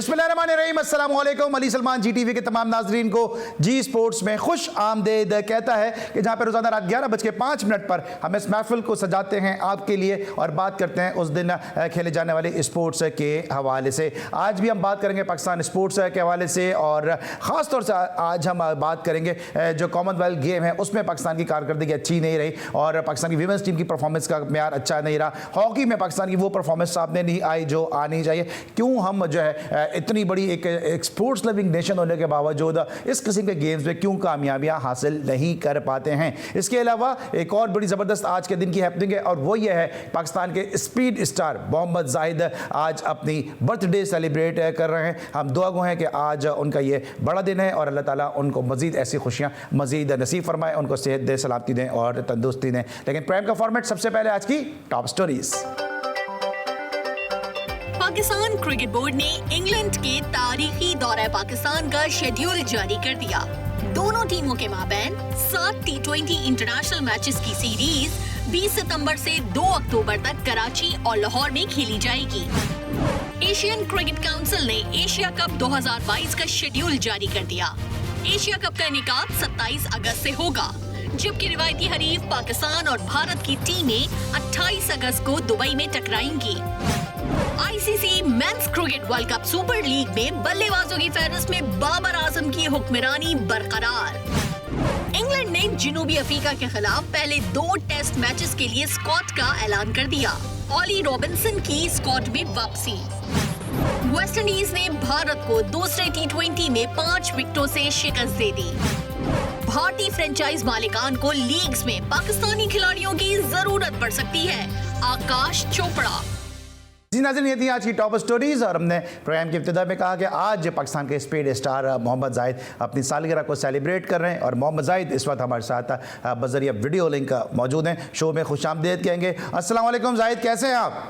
बिस्मिल्लाहिर्रहमानिर्रहीम, अस्सलाम वालेकुम। अली सलमान जी टीवी के तमाम नाजरीन को जी स्पोर्ट्स में खुश आमदेद कहता है कि जहाँ पर रोज़ाना रात 11:05 पर हम इस महफिल को सजाते हैं आपके लिए और बात करते हैं उस दिन खेले जाने वाले स्पोर्ट्स के हवाले से। आज भी हम बात करेंगे पाकिस्तान स्पोर्ट्स के हवाले से और ख़ास तौर से आज हम बात करेंगे जो कॉमनवेल्थ गेम है उसमें पाकिस्तान की कारकर्दगी अच्छी नहीं रही और पाकिस्तान की वीमेंस टीम की परफॉर्मेंस का म्यार अच्छा नहीं रहा। हॉकी में पाकिस्तान की वो परफॉर्मेंस सामने नहीं आई जो आनी चाहिए। क्यों हम जो है इतनी बड़ी एक स्पोर्ट्स लविंग नेशन होने के बावजूद इस किस्म के गेम्स में क्यों कामयाबियां हासिल नहीं कर पाते हैं। इसके अलावा एक और बड़ी ज़बरदस्त आज के दिन की हैपनिंग है और वो ये है पाकिस्तान के स्पीड स्टार मोहम्मद जाहिद आज अपनी बर्थडे सेलिब्रेट कर रहे हैं। हम दुआ गो हैं कि आज उनका ये बड़ा दिन है और अल्लाह ताला उनको मज़ीद ऐसी खुशियाँ मज़ीद नसीब फरमाए, उनको सेहत दे, सलामती दें और तंदुरुस्ती दें। लेकिन प्राइम का फॉर्मेट सबसे पहले आज की top stories. Pakistan cricket board ने इंग्लैंड के तारीखी दौरे पाकिस्तान का शेड्यूल जारी कर दिया। दोनों टीमों के माबैन 7 T20 इंटरनेशनल मैचेस की सीरीज 20 सितंबर से 2 अक्टूबर तक कराची और लाहौर में खेली जाएगी। एशियन क्रिकेट काउंसिल ने एशिया कप 2022 का शेड्यूल जारी कर दिया। एशिया कप का इनेकाद 27 अगस्त से होगा, जबकि रिवायती हरीफ पाकिस्तान और भारत की टीमें 28 अगस्त को दुबई में टकराएंगी। ICC men's cricket world cup super league में बल्लेबाजों की फहरिस्त में बाबर आजम की हुक्मरानी बरकरार। इंग्लैंड ने जनूबी अफ्रीका के खिलाफ पहले 2 टेस्ट मैचेस के लिए स्क्वाड का ऐलान कर दिया। ऑली रॉबिन्सन की स्क्वाड में वापसी। वेस्ट इंडीज ने भारत को दूसरे T20 में 5 विकेटों से शिकस्त दे दी। भारतीय फ्रेंचाइज मालिकान को लीग्स में पाकिस्तानी खिलाड़ियों की जरूरत पड़ सकती है। आकाश चोपड़ा। जी नाज़रीन, ये थी आज की टॉप स्टोरीज और हमने प्रोग्राम की इब्तिदा में कहा कि आज पाकिस्तान के स्पीड स्टार मोहम्मद जाहिद अपनी सालगिरह को सेलिब्रेट कर रहे हैं और मोहम्मद जाहिद इस वक्त हमारे साथ बजरिया वीडियो लिंक मौजूद हैं। शो में खुश आमदीद कहेंगे। अस्सलाम वालेकुम जाहिद, कैसे हैं आप?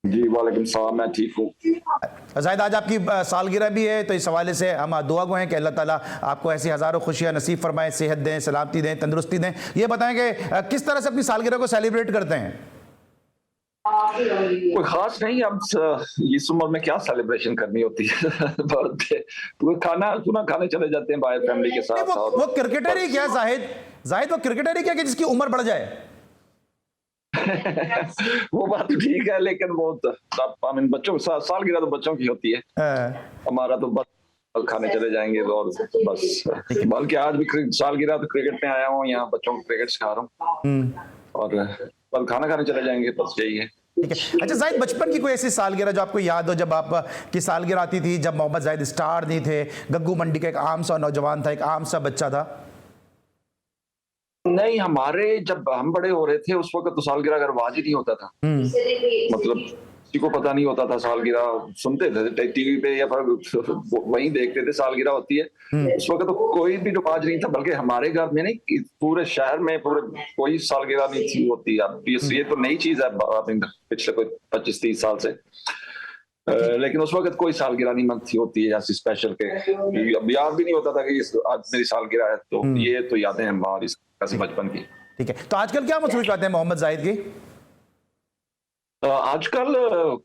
जी वालेकुम सलाम, मैं ठीक हूँ। जाहिद, आज आपकी सालगिरह भी है तो इस हवाले से हम दुआ गो हैं कि अल्लाह ताला आपको ऐसी हज़ारों खुशियाँ नसीब फरमाएं, सेहत दें, सलामती दें, तंदुरुस्ती दें। ये बताएं कि किस तरह से अपनी सालगिरह को सेलिब्रेट करते हैं? कोई खास नहीं, अब इस उम्र में क्या सेलिब्रेशन करनी होती है तो खाना खाने चले जाते हैं बाहर फैमिली के साथ। वो क्रिकेटर ही क्या जाहिद वो क्रिकेटर ही क्या कि जिसकी उम्र बढ़ जाए? वो बात तो ठीक है, लेकिन वो बच्चों सालगिरह तो बच्चों की होती है। हमारा तो बस खाने चले जाएंगे और बस। बल्कि आज भी सालगिरह तो क्रिकेट में आया हूँ, यहाँ बच्चों को क्रिकेट सिखा रहा हूँ और कल खाना खाने चले जाएंगे, बस यही है। ठीक है। अच्छा जाहिद, बचपन की कोई ऐसी सालगिरह जो आपको याद हो, जब आपकी सालगिरह आती थी, जब मोहम्मद जाहिद स्टार नहीं थे, गग्गू मंडी का एक आम सा नौजवान था, एक आम सा बच्चा था? नहीं, हमारे जब हम बड़े हो रहे थे उस वक्त तो सालगिरह का रिवाज ही नहीं होता था। मतलब किसी को पता नहीं होता था। सालगिरह सुनते थे टीवी पे या फिर वहीं देखते थे सालगिरह होती है। उस वक्त तो कोई भी रिवाज नहीं था, बल्कि हमारे घर में नहीं, पूरे शहर में कोई सालगिरह नहीं थी होती। अब ये तो नई चीज है पिछले कोई 25-30 साल से, लेकिन उस वक्त कोई सालगिरह नहीं मनती होती है ऐसी स्पेशल के। अब याद भी नहीं होता था कि आज मेरी सालगिरह है, तो ये तो यादें हैं हमारी बचपन की। ठीक है, तो आजकल क्या मसरूफियात हैं मोहम्मद जाहिद की? आजकल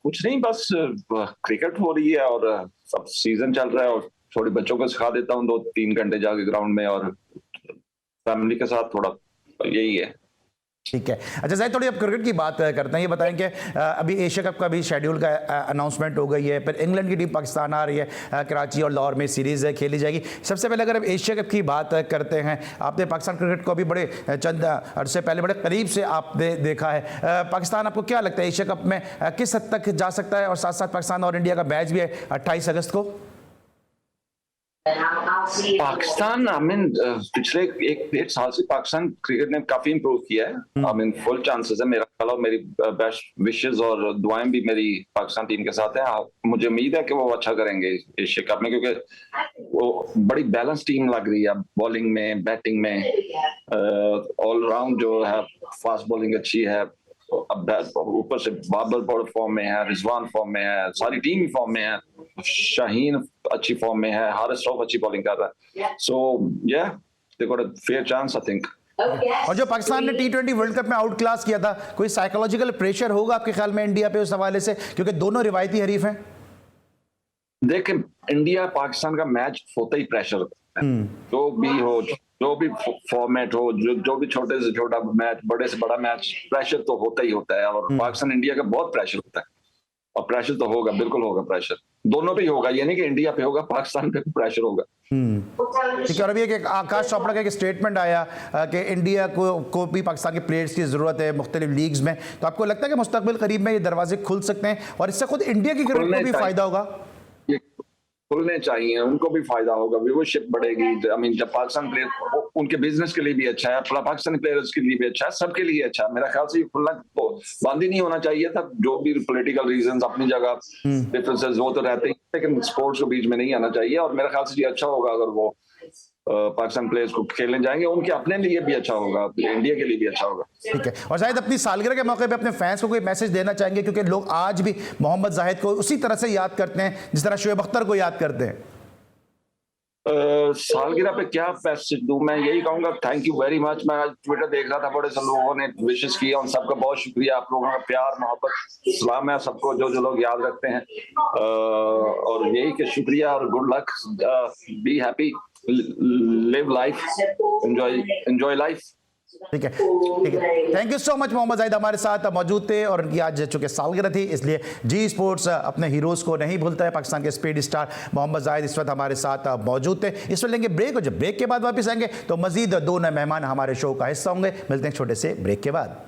कुछ नहीं, बस क्रिकेट हो रही है और सब सीजन चल रहा है और थोड़ी बच्चों को सिखा देता हूँ 2-3 घंटे जाके ग्राउंड में और फैमिली के साथ थोड़ा, यही है। ठीक है। अच्छा जाहिद, थोड़ी अब क्रिकेट की बात करते हैं। ये बताएं कि अभी एशिया कप का भी शेड्यूल का अनाउंसमेंट हो गई है, फिर इंग्लैंड की टीम पाकिस्तान आ रही है, कराची और लाहौर में सीरीज़ खेली जाएगी। सबसे पहले अगर हम एशिया कप की बात करते हैं, आपने पाकिस्तान क्रिकेट को भी बड़े चंद अरसे पहले बड़े करीब से आपने देखा है। पाकिस्तान आपको क्या लगता है एशिया कप में किस हद तक जा सकता है? और साथ साथ पाकिस्तान और इंडिया का मैच भी है 28 अगस्त को। पाकिस्तान पिछले 1-1.5 साल से पाकिस्तान क्रिकेट ने काफी इंप्रूव किया है। फुल चांसेस है, मेरा ख्याल और मेरी बेस्ट विशेस और दुआएं भी मेरी पाकिस्तान टीम के साथ है। मुझे उम्मीद है कि वो अच्छा करेंगे एशिया कप में, क्योंकि वो बड़ी बैलेंस टीम लग रही है। बॉलिंग में, बैटिंग में, ऑलराउंड जो है, फास्ट बॉलिंग अच्छी है, ऊपर से बाबर बड़ फॉर्म में है, रिजवान फॉर्म में है, सारी टीम ही फॉर्म में है, शाहीन अच्छी फॉर्म में है, हारिस रऊफ अच्छी बॉलिंग कर रहा है। सो या they got a fair chance I think. और जो पाकिस्तान ने T20 वर्ल्ड कप में आउट क्लास किया था, कोई साइकोलॉजिकल प्रेशर होगा आपके ख्याल में इंडिया पे उस हवाले से, क्योंकि दोनों रिवायती हरीफ हैं? देखें, इंडिया पाकिस्तान का मैच होता ही प्रेशर होता है। जो भी हो, जो भी फॉर्मेट हो, जो भी छोटे से छोटा मैच, बड़े से बड़ा मैच, प्रेशर तो होता ही होता है। और पाकिस्तान इंडिया का बहुत प्रेशर होता है, और प्रेशर तो होगा, बिल्कुल होगा प्रेशर, दोनों पे ही होगा। ये नहीं कि इंडिया पे होगा, पाकिस्तान पे प्रेशर होगा। ठीक है। और अभी एक आकाश चोपड़ा का एक स्टेटमेंट आया कि इंडिया को भी पाकिस्तान के प्लेयर्स की जरूरत है मुख्तलिफ लीग्स में, तो आपको लगता है कि मुस्तकबिल करीब में ये दरवाजे खुल सकते हैं और इससे खुद इंडिया की क्रिकेट को भी फायदा होगा? ये खुलने चाहिए, उनको भी फायदा होगा, व्यूअरशिप बढ़ेगी। आई मीन, जब पाकिस्तान प्लेयर, उनके बिजनेस के लिए भी अच्छा है, पाकिस्तानी प्लेयर्स के लिए भी अच्छा है, सबके लिए अच्छा है। मेरा ख्याल से ये खुलना तो बंद ही नहीं होना चाहिए था। जो भी पॉलिटिकल रीजंस अपनी जगह डिफरेंसेस वो तो रहते ही, लेकिन स्पोर्ट्स को बीच में नहीं आना चाहिए। और मेरा ख्याल से ये अच्छा होगा अगर वो पाकिस्तान प्लेयर्स को खेलने जाएंगे, उनके अपने लिए भी अच्छा होगा, इंडिया के लिए भी अच्छा होगा। ठीक है। और शायद अपनी सालगिरह के मौके पे अपने फैंस को कोई मैसेज देना चाहेंगे, क्योंकि लोग आज भी मोहम्मद जाहिद को उसी तरह से याद करते हैं जिस तरह शोएब अख्तर को याद करते हैं। सालगिरह पे क्या मैसेज दूं? मैं यही कहूंगा, थैंक यू वेरी मच। मैं आज ट्विटर देख रहा था, बड़े से लोगों ने विशेष किया, उन सबका बहुत शुक्रिया। आप लोगों का प्यार, मोहब्बत, सलाम है सबको, जो लोग याद रखते हैं। और यही कि शुक्रिया और good luck, be happy, live life, enjoy life. ठीक है, ठीक है। Thank you so much. Mohammad Zahid हमारे साथ मौजूद थे और उनकी आज चूंकि सालगिरह थी, इसलिए जी स्पोर्ट्स अपने हीरोज़ को नहीं भूलता है। पाकिस्तान के स्पीड स्टार मोहम्मद जाहिद इस वक्त हमारे साथ मौजूद थे। इस वक्त लेंगे ब्रेक, और जब ब्रेक के बाद वापस आएंगे तो मजीद दो नए मेहमान हमारे शो का हिस्सा होंगे। मिलते हैं छोटे से ब्रेक के बाद।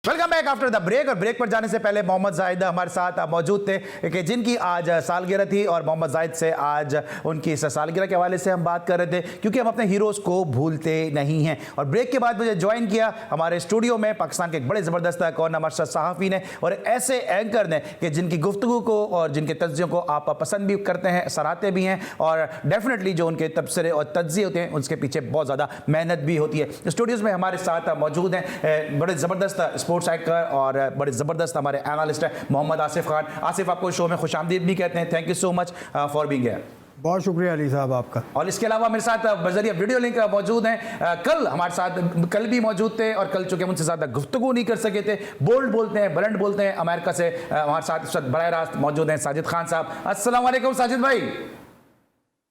Welcome back after the break. और ब्रेक पर जाने से पहले मोहम्मद जाहिद हमारे साथ मौजूद थे कि जिनकी आज सालगिरह थी, और मोहम्मद जाहिद से आज उनकी इस सालगिरह के हवाले से हम बात कर रहे थे, क्योंकि हम अपने हीरोज़ को भूलते नहीं हैं। और ब्रेक के बाद मुझे ज्वाइन किया हमारे स्टूडियो में पाकिस्तान के एक बड़े ज़बरदस्त कॉर्नर मर्शद सहाफ़ी ने, और ऐसे एंकर ने कि जिनकी गुफ्तगू को और जिनके तज्ज़ियों को आप पसंद भी करते हैं, सराहते भी हैं, और डेफिनेटली जो उनके तबसरे और तज्ज़िये होते हैं उसके पीछे बहुत ज़्यादा मेहनत भी होती है। स्टूडियोज़ में हमारे साथ मौजूद हैं बड़े ज़बरदस्त स्पोर्ट्स एंकर और बड़े ज़बरदस्त हमारे एनालिस्ट हैं मोहम्मद आसिफ खान। आसिफ, आपको शो में खुशामदीद भी कहते हैं। Thank you so much for being here. बहुत शुक्रिया अली साहब आपका। और इसके अलावा मेरे साथ बजरिया वीडियो लिंक मौजूद हैं, कल हमारे साथ कल भी मौजूद थे, और कल चूंकि मुझसे ज़्यादा गुफ्तगू नहीं कर सके थे, बोल्ड बोलते हैं, बुलंद बोलते हैं, अमेरिका से हमारे साथ इस वक्त बराह रास्त मौजूद हैं साजिद खान साहब। अस्सलाम वालेकुम साजिद भाई।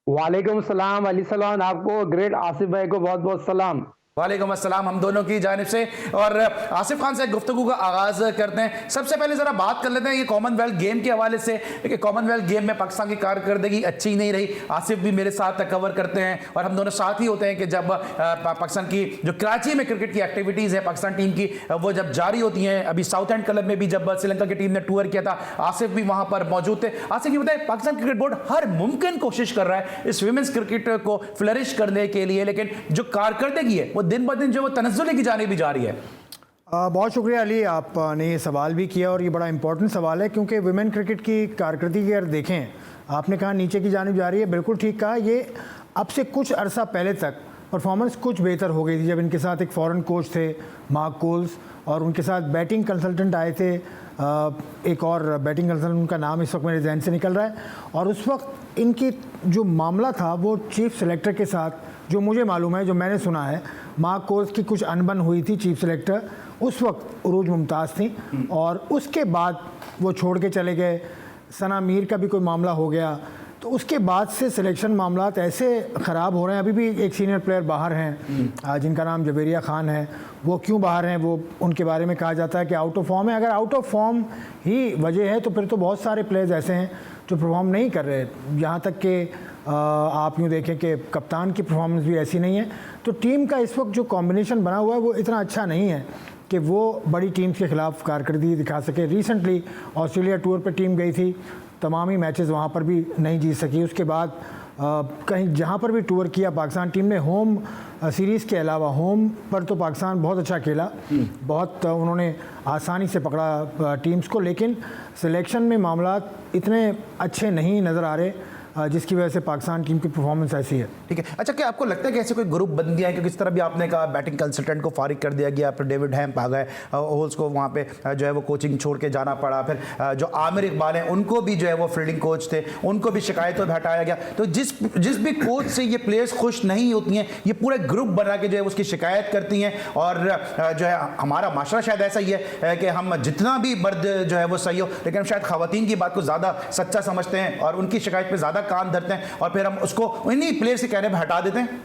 वालेकुम सलाम अली सलाम, आपको ग्रेट आसिफ भाई को बहुत बहुत सलाम। वालेकुम अस्सलाम हम दोनों की जानिब से। और आसिफ खान से गुफ्तगू का आगाज़ करते हैं। सबसे पहले ज़रा बात कर लेते हैं ये कॉमनवेल्थ गेम के हवाले से कि कॉमनवेल्थ गेम में पाकिस्तान की कारकर्दगी अच्छी नहीं रही। आसिफ भी मेरे साथ कवर करते हैं और हम दोनों साथ ही होते हैं कि जब पाकिस्तान की जो कराची में क्रिकेट की एक्टिविटीज़ है पाकिस्तान टीम की, वो जब जारी होती हैं, अभी साउथ एंड क्लब में भी जब श्रीलंका की टीम ने टूर किया था, आसिफ भी वहाँ पर मौजूद थे। आसिफ ये बताए, पाकिस्तान क्रिकेट बोर्ड हर मुमकिन कोशिश कर रहा है इस वुमेन्स क्रिकेट को फ्लरिश करने के लिए, लेकिन जो कारकर्दगी है वो दिन ब दिन जो वो तनज़्ज़ुल की जानिब भी जा रही है। बहुत शुक्रिया अली, आपने ये सवाल भी किया और ये बड़ा इंपॉर्टेंट सवाल है, क्योंकि वुमेन क्रिकेट की कारकर्दगी अगर देखें, आपने कहा नीचे की जानिब जा रही है, बिल्कुल ठीक कहा। ये अब से कुछ अरसा पहले तक परफॉर्मेंस कुछ बेहतर हो गई थी, जब इनके साथ एक फ़ॉरेन कोच थे मार्क कोल्स, और उनके साथ बैटिंग कंसल्टेंट आए थे, एक और बैटिंग कंसल्टेंट, उनका नाम इस वक्त मेरे जहन से निकल रहा है। और उस वक्त इनकी जो मामला था वो चीफ सेलेक्टर के साथ, जो मुझे मालूम है, जो मैंने सुना है, मार्क कोल्स की कुछ अनबन हुई थी चीफ सेलेक्टर, उस वक्त उरूज मुमताज़ थी, और उसके बाद वो छोड़ के चले गए। सना मीर का भी कोई मामला हो गया, तो उसके बाद से सिलेक्शन मामलात ऐसे ख़राब हो रहे हैं। अभी भी एक सीनियर प्लेयर बाहर हैं जिनका नाम जवेरिया खान है। वो क्यों बाहर हैं, वो उनके बारे में कहा जाता है कि आउट ऑफ फॉर्म है। अगर आउट ऑफ फॉर्म ही वजह है तो फिर तो बहुत सारे प्लेयर्स ऐसे हैं जो परफॉर्म नहीं कर रहे। यहाँ तक कि आप यूँ देखें कि कप्तान की परफॉर्मेंस भी ऐसी नहीं है। तो टीम का इस वक्त जो कॉम्बिनेशन बना हुआ है वो इतना अच्छा नहीं है कि वो बड़ी टीम्स के ख़िलाफ़ कारकर्दगी दिखा सके। रिसेंटली ऑस्ट्रेलिया टूर पर टीम गई थी, तमाम ही मैचेस वहाँ पर भी नहीं जीत सकी। उसके बाद कहीं जहाँ पर भी टूर किया पाकिस्तान टीम ने, होम सीरीज़ के अलावा होम पर तो पाकिस्तान बहुत अच्छा खेला, बहुत उन्होंने आसानी से पकड़ा टीम्स को, लेकिन सिलेक्शन में मामलात इतने अच्छे नहीं नज़र आ रहे। जिसकी वजह से पाकिस्तान टीम की परफॉर्मेंस ऐसी है। ठीक है, अच्छा क्या आपको लगता है कि ऐसे कोई ग्रुप बंदियां हैं, क्योंकि इस तरह भी आपने कहा बैटिंग कंसल्टेंट को फारिग कर दिया गया, फिर डेविड हैम्प आ गए, होल्स को वहाँ पे जो है वो कोचिंग छोड़ के जाना पड़ा, फिर जो आमिर इकबाल हैं उनको भी जो है वो फील्डिंग कोच थे, उनको भी शिकायतों पर हटाया गया। तो जिस भी कोच से ये प्लेयर्स खुश नहीं होती हैं, ये पूरे ग्रुप बना के जो है उसकी शिकायत करती हैं। और जो है हमारा माशरा शायद ऐसा ही है कि हम जितना भी मर्द जो है वो सही हो, लेकिन हम शायद खवातीन की बात को ज़्यादा सच्चा समझते हैं और उनकी शिकायत पे ज़्यादा कान धरते हैं, और फिर हम उसको इन्हीं प्लेयर्स के कहने पर हटा देते हैं।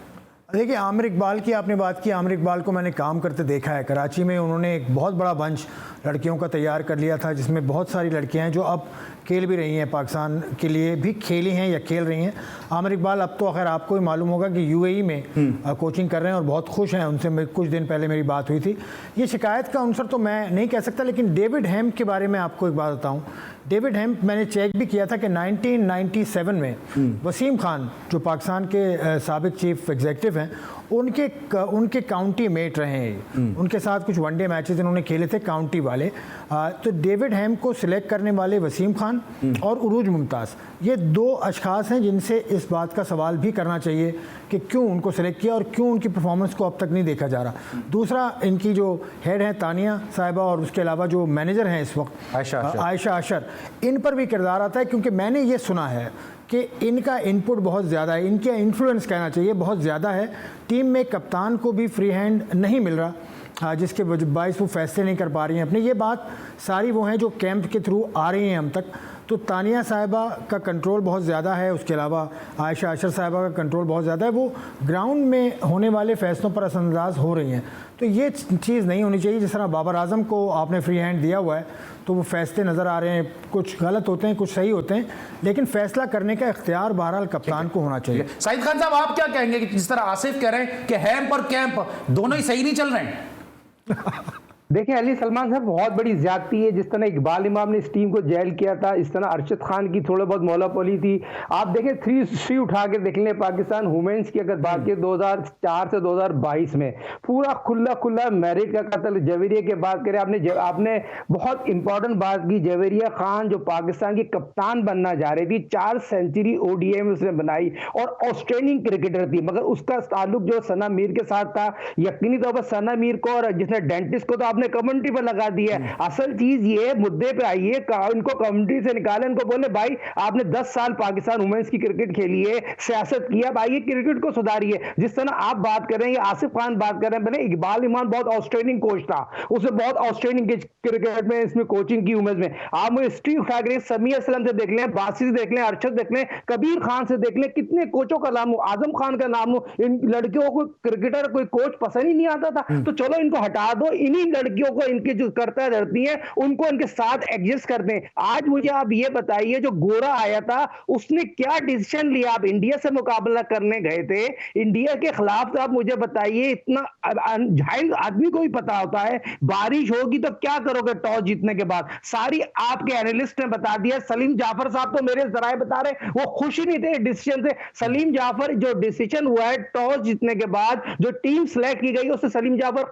देखिए, आमिर इकबाल की आपने बात की। आमिर इकबाल को मैंने काम करते देखा है कराची में। उन्होंने एक बहुत बड़ा बंच लड़कियों का तैयार कर लिया था, जिसमें बहुत सारी लड़कियां हैं जो अब खेल भी रही हैं, पाकिस्तान के लिए भी खेली हैं या खेल रही हैं। आमिर इकबाल अब तो खैर आपको ही मालूम होगा कि यूएई में कोचिंग कर रहे हैं और बहुत खुश हैं। उनसे कुछ दिन पहले मेरी बात हुई थी। ये शिकायत का आंसर तो मैं नहीं कह सकता, लेकिन डेविड हैम्प के बारे में आपको एक बात बताऊं। डेविड हैम्प मैंने चेक भी किया था कि 1997 में वसीम खान जो पाकिस्तान के साबिक चीफ एग्जीक्यूटिव हैं, उनके काउंटी मेट रहे हैं। उनके साथ कुछ वनडे मैचेस इन्होंने खेले थे काउंटी वाले। तो डेविड हैम्प को सिलेक्ट करने वाले वसीम खान और उरूज मुमताज़, ये दो अशखास हैं जिनसे इस बात का सवाल भी करना चाहिए कि क्यों उनको सिलेक्ट किया और क्यों उनकी परफॉर्मेंस को अब तक नहीं देखा जा रहा। दूसरा, इनकी जो हेड है तानिया साहिबा, और उसके अलावा जो मैनेजर हैं इस वक्त आयशा अशर, इन पर भी किरदार आता है, क्योंकि मैंने ये सुना है कि इनका इनपुट बहुत ज़्यादा है, इनके इन्फ्लुएंस कहना चाहिए बहुत ज़्यादा है। टीम में कप्तान को भी फ्री हैंड नहीं मिल रहा, जिसके बायस वो फैसले नहीं कर पा रही हैं अपने। ये बात सारी वो हैं जो कैंप के थ्रू आ रही हैं हम तक। तो तानिया साहिबा का कंट्रोल बहुत ज़्यादा है, उसके अलावा आयशा अशर साहिबा का कंट्रोल बहुत ज़्यादा है। वो ग्राउंड में होने वाले फ़ैसलों पर असरअंदाज हो रही हैं। तो ये चीज़ नहीं होनी चाहिए। जिस तरह बाबर आजम को आपने फ्री हैंड दिया हुआ है, तो वो फैसले नज़र आ रहे हैं, कुछ गलत होते हैं, कुछ सही होते हैं, लेकिन फैसला करने का इख्तियार बहरहाल कप्तान को होना चाहिए। साहिद खान साहब, आप क्या कहेंगे कि जिस तरह आसिफ कह रहे हैं कि हैम्प और कैंप दोनों ही सही नहीं चल रहे हैं? देखिए, अली सलमान साहब बहुत बड़ी ज्यादती है। जिस तरह इकबाल इमाम ने इस टीम को जेल किया था, इस तरह अरशद खान की थोड़ा बहुत मौलापोली थी। आप देखें 3 उठा के देख लें पाकिस्तान वुमेन्स की अगर बात की 2004 से 2022 में पूरा खुला मैरिट का कत्ल। जवेरिया की बात करें, आपने बहुत इंपॉर्टेंट बात की। जवेरिया खान जो पाकिस्तान की कप्तान बनना जा रही थी, 4 सेंचुरी ओडीआई में उसने बनाई और ऑस्ट्रेलियन क्रिकेटर थी, मगर उसका ताल्लुक जो सना मीर के साथ था, यकीनी तौर पर सना मीर को और जिसने डेंटिस्ट को तो आपने कमेंट्री पर लगा दिया। असल चीज ये मुद्दे पे आइए, इनको कमेंट्री से निकालें, इनको बोले भाई आपने 10 साल पाकिस्तान वुमेन्स की क्रिकेट खेली है, सियासत किया, भाई क्रिकेट को सुधारिए। जिस तरह आप बात कर रहे हैं, आसिफ खान बात कर रहे हैं, इकबाल इमाम बहुत ऑस्ट्रेलियन कोच था, उसने बहुत ऑस्ट्रेलियन क्रिकेट में इसमें कोचिंग की वुमेन्स में। आप मुझे हिस्ट्री उठा कर समीर असलम से देख लें, बासिर से देख लें, अरशद देख लें, कबीर खान से देख लें, कितने कोचों का नाम हो, आजम खान का नाम हो। इन लड़कियों को क्रिकेटर कोई कोच पसंद ही नहीं आता था, तो चलो इनको हटा दो, इन्हीं लड़कियों को इनके जो करता धरती हैं उनको इनके साथ एडजस्ट कर दें। आज मुझे आप ये बताइए, जो गोरा आया था उसने क्या डिसीजन लिया? आप इंडिया से मुकाबला करने गए थे, इंडिया के खिलाफ, तो आप मुझे बताइए, इतना जाहिल आदमी को भी पता होता है बारिश होगी तो क्या करोगे टॉस जीतने के बाद। सारी आपके एनालिस्ट ने बता दिया। सलीम जाफर साहब तो मेरे जराए बता रहे वो खुश ही नहीं थे डिसीजन से। सलीम जाफर जो डिसीजन हुआ है टॉस जीतने के बाद, जो टीम सेलेक्ट की गई उससे सलीम जाफर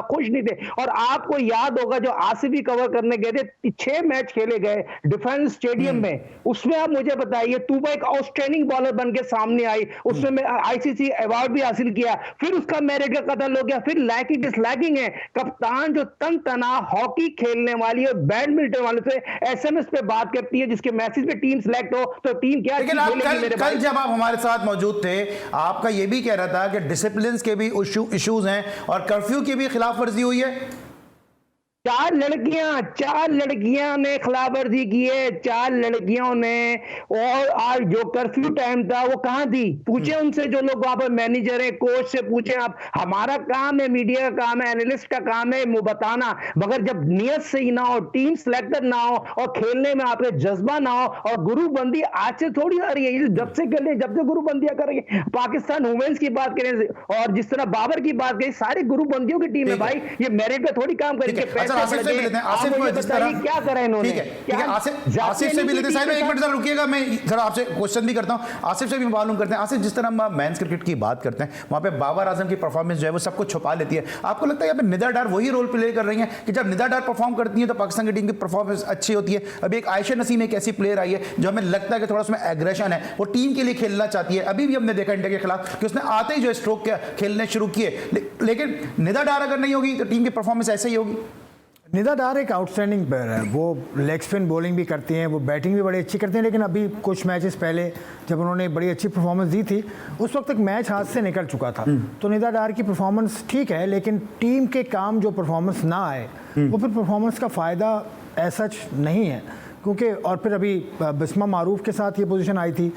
खुश नहीं थे। और आपको याद होगा जो आसिफी कवर करने गए थे, 6 मैच खेले गए डिफेंस स्टेडियम में, उसमें आप मुझे बताइए तूबा एक आउटस्टैंडिंग बॉलर बन के सामने आई, उसने आईसीसी अवार्ड भी हासिल किया, फिर उसका मेरिट का कत्ल हो गया, फिर लाइकिंग डिसलाइकिंग है। कप्तान जो तन तना हॉकी खेलने वाली और बैडमिंटन वाले से एसएमएस पे बात करती है, जिसके मैसेज पे टीम सेलेक्ट हो तो टीम क्या। लेकिन आप कल जब आप हमारे साथ मौजूद थे, आपका यह भी कह रहा था कि डिसिप्लिन के भी इश्यूज हैं और कर्फ्यू की भी खिलाफ वर्जी हुई है। 4 लड़कियां ने खिलाफवर्जी की है, 4 लड़कियों ने। और आज जो कर्फ्यू टाइम था वो कहां थी? पूछे उनसे, जो लोग वहां पर मैनेजर है, कोच से पूछे आप। हमारा काम है, मीडिया का काम है, एनालिस्ट का काम है बताना, मगर जब नियत सही ना हो, टीम सिलेक्टेड ना हो और खेलने में आपके जज्बा ना हो, और गुरुबंदी आज से थोड़ी आ रही है, जब से गुरुबंदियां कर रही है। पाकिस्तान वुमेन्स की बात करें और जिस तरह बाबर की बात करें, सारी गुरुबंदियों की टीम है भाई, ये मेरिट पे थोड़ी काम करेंगे। सर आसिफ से भी लेते हैं, आसिफ को जिस तरह क्या करा इन्होंने, ठीक है आसिफ से भी लेते हैं। साहब एक मिनट जरा रुकिएगा, मैं सर आपसे क्वेश्चन भी करता हूं, आसिफ से भी मालूम करते हैं। आसिफ, जिस तरह हम मेंस क्रिकेट की बात करते हैं वहां पे बाबर आजम की परफॉर्मेंस जो है वो सबको छुपा लेती है, आपको लगता है यहाँ पे निदा डार वही रोल प्ले कर रही है कि जब निदा डार परफॉर्म करती है तो पाकिस्तान की टीम की परफॉर्मेंस अच्छी होती है? अभी एक आयशा नसीम एक ऐसी प्लेयर आई है जो हमें लगता है कि थोड़ा उसमें एग्रेशन है, वो टीम के लिए खेलना चाहती है। अभी भी हमने देखा इंडिया के खिलाफ कि उसने आते ही जो स्ट्रोक खेलने शुरू किए, लेकिन निदा डार अगर नहीं होगी तो टीम की परफॉर्मेंस ऐसे ही होगी। निदा डार एक आउटस्टैंडिंग प्लेयर है, वो लेग स्पिन बॉलिंग भी करती हैं, वो बैटिंग भी बड़ी अच्छी करती हैं, लेकिन अभी कुछ मैचेस पहले जब उन्होंने बड़ी अच्छी परफॉर्मेंस दी थी उस वक्त तक मैच हाथ से निकल चुका था। तो निदा डार की परफॉर्मेंस ठीक है, लेकिन टीम के काम जो परफॉर्मेंस ना आए वो फिर परफॉर्मेंस का फ़ायदा ऐसा नहीं है, क्योंकि और फिर अभी बिस्मा मारूफ के साथ ये पोजीशन आई थी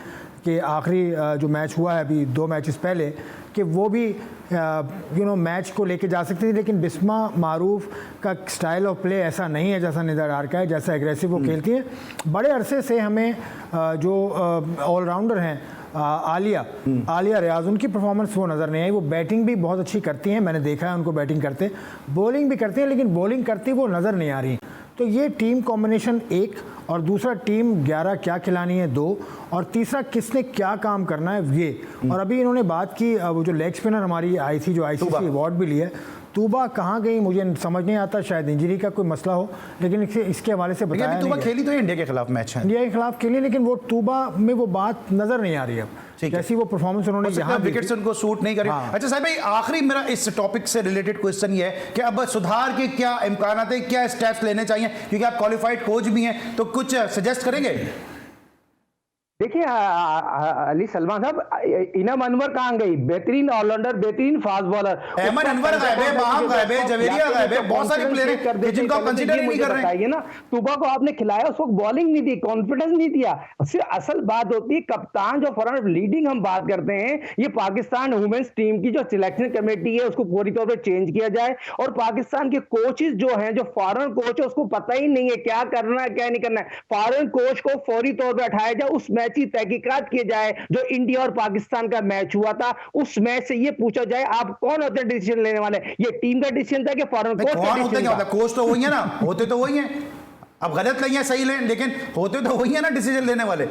कि आखिरी जो मैच हुआ है अभी 2 मैचेस पहले कि वो भी मैच को लेके जा सकती थी, लेकिन बिस्मा मारूफ का स्टाइल ऑफ प्ले ऐसा नहीं है जैसा निदा डार का है, जैसा एग्रेसिव वो खेलती हैं। बड़े अरसे से हमें जो ऑलराउंडर हैं आलिया रियाज, उनकी परफॉर्मेंस वो नज़र नहीं आई। वो बैटिंग भी बहुत अच्छी करती हैं, मैंने देखा है उनको बैटिंग करते, बॉलिंग भी करती हैं, लेकिन बॉलिंग करती वो नज़र नहीं आ रही। तो ये टीम कॉम्बिनेशन 1 और दूसरा टीम 11 क्या खिलानी है 2 और तीसरा किसने क्या काम करना है ये। और अभी इन्होंने बात की वो जो लेग स्पिनर हमारी आई थी जो आईसीसी अवार्ड भी लिया, तूबा कहाँ गई मुझे समझ नहीं आता, शायद इंजरी का कोई मसला हो, लेकिन इसके हवाले से बताया तूबा खेली तो इंडिया के खिलाफ मैच है, इंडिया के खिलाफ खेली, लेकिन वो तूबा में वो बात नजर नहीं आ रही अब, जैसी वो परफॉर्मेंस उन्होंने यहाँ विकेट्स उनको सूट नहीं करी। हाँ। अच्छा साहब भाई, आखिरी मेरा इस टॉपिक से रिलेटेड क्वेश्चन ये है कि अब सुधार के क्या इम्कान है, क्या स्टेप्स लेने चाहिए, क्योंकि आप क्वालिफाइड कोच भी हैं, तो कुछ सजेस्ट करेंगे? देखिए अली सलमान साहब, इनाम अनवर कहाँ गई, बेहतरीन ऑलराउंडर, बेहतरीन फास्ट बॉलर, अहमद अनवर गायब है, बाहम गायब है, जवेरिया गायब है, बहुत सारे प्लेयर हैं जिनको आप कंसीडर ही नहीं कर रहे हैं ना। तूबा को आपने खिलाया, उसको बॉलिंग नहीं दी, कॉन्फिडेंस नहीं दिया। सिर्फ असल बात होती है कप्तान जो फॉरन लीडिंग हम बात करते हैं, ये पाकिस्तान वुमेन्स टीम की जो सिलेक्शन कमेटी है उसको पूरी तौर पर चेंज किया जाए, और पाकिस्तान के कोचेस जो हैं, जो फॉरन कोच है, उसको पता ही नहीं है क्या करना है क्या नहीं करना है। फॉरन कोच को फौरी तौर पर हटाया जाए, उस मैच की तहकीकात किए जाए जो इंडिया और पाकिस्तान का मैच हुआ था, उस मैच से ये पूछा जाए आप कौन होते हैं डिसीजन लेने वाले, ये टीम का डिसीजन था कि फॉरेन कोच का डिसीजन था? कोच तो वही है ना, होते तो वही हैं, अब गलत नहीं है सही लें, लेकिन होते तो वही है ना डिसीजन लेने वाले।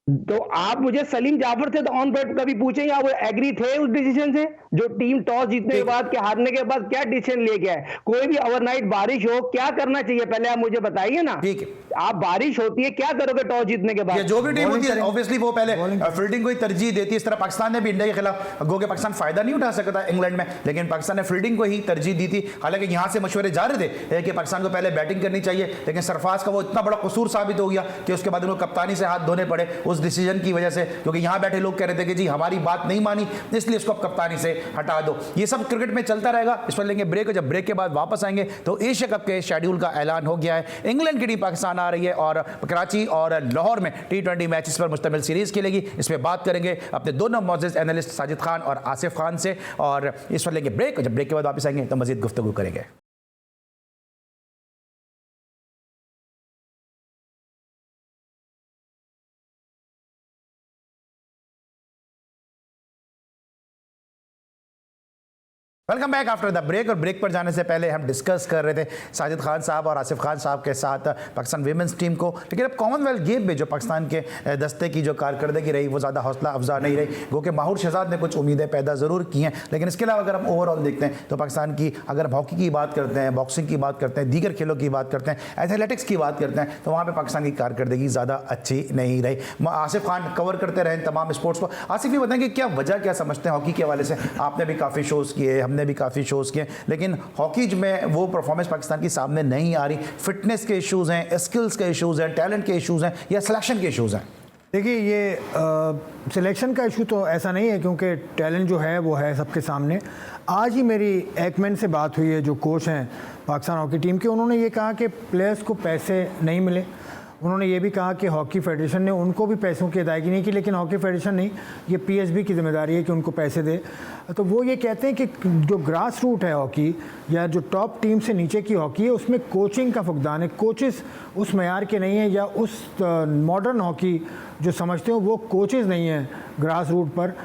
तो आप मुझे सलीम जाफर से तो ऑन बेट कभी पूछेंगे आप एग्री थे उस डिसीजन से, जो टीम टॉस जीतने के बाद के हारने के बाद क्या डिसीजन ले गया है? कोई भी ओवरनाइट बारिश हो, क्या करना चाहिए पहले आप मुझे बताइए ना। ठीक है, आप बारिश होती है क्या करोगे टॉस जीतने के बाद? जो भी टीम होती है ऑब्वियसली वो पहले फील्डिंग को ही तरजीह देती है। इस तरह पाकिस्तान ने भी इंडिया के खिलाफ, गो के पाकिस्तान फायदा नहीं उठा सकता इंग्लैंड में, लेकिन पाकिस्तान ने फील्डिंग को ही तरजीह दी थी। हालांकि यहां से मशवरे जा रहे थे कि पाकिस्तान को पहले बैटिंग करनी चाहिए, लेकिन सरफराज का वो इतना बड़ा कसूर साबित हो गया कि उसके बाद उनको कप्तानी से हाथ धोने पड़े उस डिसीजन की वजह से, क्योंकि यहां बैठे लोग कह रहे थे कि जी हमारी बात नहीं मानी इसलिए उसको कप्तानी से हटा दो। ये सब क्रिकेट में चलता रहेगा। इस पर लेंगे ब्रेक, जब ब्रेक के बाद वापस आएंगे तो एशिया कप के शेड्यूल का ऐलान हो गया है। इंग्लैंड की टीम पाकिस्तान आ रही है और कराची और लाहौर में T20 मैचेस पर मुश्तमिल सीरीज खेलेगी। इसमें बात करेंगे अपने दोनों मौजूद एनालिस्ट साजिद खान और आसिफ खान से, और इस पर लेंगे ब्रेक, जब ब्रेक के बाद वापस आएंगे तो मजीद गुफ्तगू करेंगे। Welcome back after the break. और ब्रेक पर जाने से पहले हम डिस्कस कर रहे थे साजिद खान साहब और आसिफ खान साहब के साथ पाकिस्तान वीमेंस टीम को, लेकिन अब कॉमनवेल्थ गेम में जो पाकिस्तान के दस्ते की जो कारकर्दगी रही वो ज़्यादा हौसला अफजा नहीं रही। गो कि माहूर शहजाद ने कुछ उम्मीदें पैदा ज़रूर की हैं, लेकिन इसके अलावा अगर हम ओवरऑल देखते हैं तो पाकिस्तान की, अगर हम हॉकी की बात करते हैं, बॉक्सिंग की बात करते हैं, दीगर खेलों की बात करते हैं, एथलेटिक्स की बात करते हैं, तो वहाँ पर पाकिस्तान की कारकर्दगी ज़्यादा अच्छी नहीं रही। आसिफ खान कवर करते रहे तमाम स्पोर्ट्स को। आसिफ ये बताएं कि क्या वजह क्या समझते हैं हॉकी के हवाले से? आपने भी काफ़ी शोज़ किए, हमने भी काफ़ी शोज़, लेकिन हॉकी में वो परफॉर्मेंस पाकिस्तान की सामने नहीं आ रही। फिटनेस के इश्यूज हैं, स्किल्स के इश्यूज हैं, टैलेंट के इश्यूज हैं, या सिलेक्शन के इश्यूज हैं? देखिए ये सिलेक्शन का इशू तो ऐसा नहीं है, क्योंकि टैलेंट जो है वो है सबके सामने। आज ही मेरी एकमैन से बात हुई है जो कोच हैं पाकिस्तान हॉकी टीम के, उन्होंने ये कहा कि प्लेयर्स को पैसे नहीं मिले। उन्होंने ये भी कहा कि हॉकी फेडरेशन ने उनको भी पैसों की अदायगी नहीं की, लेकिन हॉकी फेडरेशन नहीं, ये पीएसबी की जिम्मेदारी है कि उनको पैसे दे। तो वो ये कहते हैं कि जो ग्रास रूट है हॉकी या जो टॉप टीम से नीचे की हॉकी है उसमें कोचिंग का फुकदान है, कोचेस उस मयार के नहीं है, या उस मॉडर्न हॉकी जो समझते हो वो कोचेस नहीं हैं ग्रास रूट पर।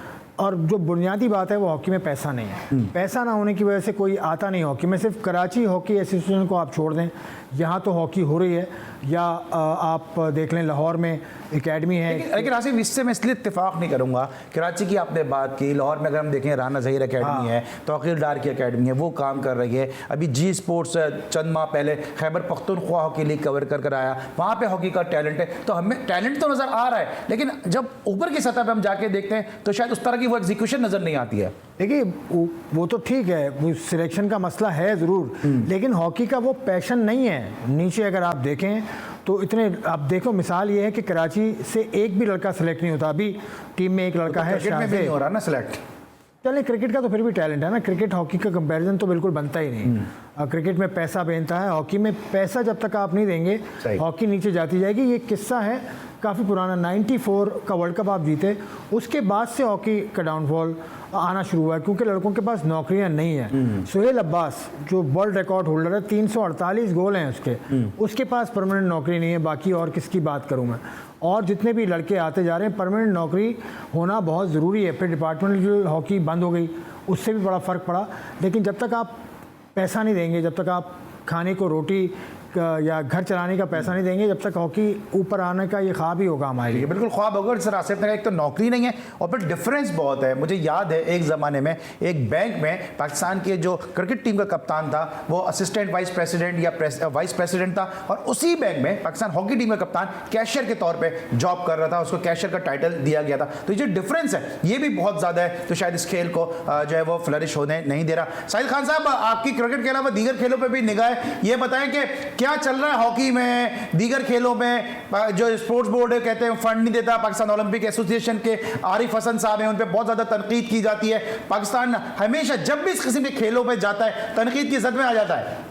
और जो बुनियादी बात है वो हॉकी में पैसा नहीं है। पैसा ना होने की वजह से कोई आता नहीं हॉकी में। सिर्फ कराची हॉकी एसोसिएशन को आप छोड़ दें, यहाँ तो हॉकी हो रही है, या आप देख लें लाहौर में एकेडमी है। लेकिन आसिफ, इससे मैं इसलिए इत्तेफाक नहीं करूंगा। कराची की आपने बात की, लाहौर में अगर हम देखें राना ज़हीर एकेडमी है, तौकीर डार की एकेडमी है, वो काम कर रही है। अभी जी स्पोर्ट्स चंद माह पहले Khyber Pakhtunkhwa hockey league cover कर आया, वहाँ पे हॉकी का टैलेंट है। तो हमें टैलेंट तो नज़र आ रहा है, लेकिन जब ऊपर की सतह पर हम जाके देखते हैं तो शायद उस तरह की वो एग्जीक्यूशन नज़र नहीं आती है। देखिए वो तो ठीक है, वो सिलेक्शन का मसला है ज़रूर, लेकिन हॉकी का वो पैशन नहीं है। नीचे अगर आप देखें तो इतने, आप देखो मिसाल ये है कि कराची से एक भी लड़का सेलेक्ट नहीं होता। अभी टीम में एक लड़का है, क्रिकेट में भी नहीं हो रहा ना सिलेक्ट। चलिए क्रिकेट का तो फिर भी टैलेंट है ना, क्रिकेट हॉकी का कंपैरिजन तो बिल्कुल बनता ही नहीं। क्रिकेट में पैसा बनता है, हॉकी में पैसा जब तक आप नहीं देंगे हॉकी नीचे जाती जाएगी। ये किस्सा है काफ़ी पुराना, 94 का वर्ल्ड कप आप जीते, उसके बाद से हॉकी का डाउनफॉल आना शुरू हुआ है, क्योंकि लड़कों के पास नौकरियां नहीं है। सुहेल अब्बास जो वर्ल्ड रिकॉर्ड होल्डर है, 348 गोल हैं उसके पास परमानेंट नौकरी नहीं है। बाकी और किसकी बात करूं मैं, और जितने भी लड़के आते जा रहे हैं, परमानेंट नौकरी होना बहुत ज़रूरी है। फिर डिपार्टमेंटल हॉकी बंद हो गई, उससे भी बड़ा फ़र्क पड़ा। लेकिन जब तक आप पैसा नहीं देंगे, जब तक आप खाने को रोटी या घर चलाने का पैसा नहीं देंगे, जब तक हॉकी ऊपर आने का ये ख्वाब ही होगा हमारे लिए। बिल्कुल ख्वाब होगा। सर आसिफ ने कहा एक तो नौकरी नहीं है और फिर डिफरेंस बहुत है। मुझे याद है एक ज़माने में एक बैंक में पाकिस्तान के जो क्रिकेट टीम का कप्तान था वो असिस्टेंट वाइस प्रेसिडेंट या वाइस प्रेसिडेंट था, और उसी बैंक में पाकिस्तान हॉकी टीम का कप्तान कैशियर के तौर पर जॉब कर रहा था, उसको कैशियर का टाइटल दिया गया था। तो ये जो डिफरेंस है ये भी बहुत ज़्यादा है, तो शायद इस खेल को जो है वो फ्लरिश होने नहीं दे रहा। साहिल खान साहब, आपकी क्रिकेट के अलावा दीगर खेलों पर भी निगाह है, ये बताएं कि क्या चल रहा है हॉकी में, दीगर खेलों में? जो स्पोर्ट्स बोर्ड कहते हैं फंड नहीं देता, पाकिस्तान ओलंपिक एसोसिएशन के आरिफ हसन साहब हैं, उन पे बहुत ज्यादा तनकीद की जाती है। पाकिस्तान हमेशा जब भी इस किस्म के खेलों में जाता है तनकीद की जद में आ जाता है।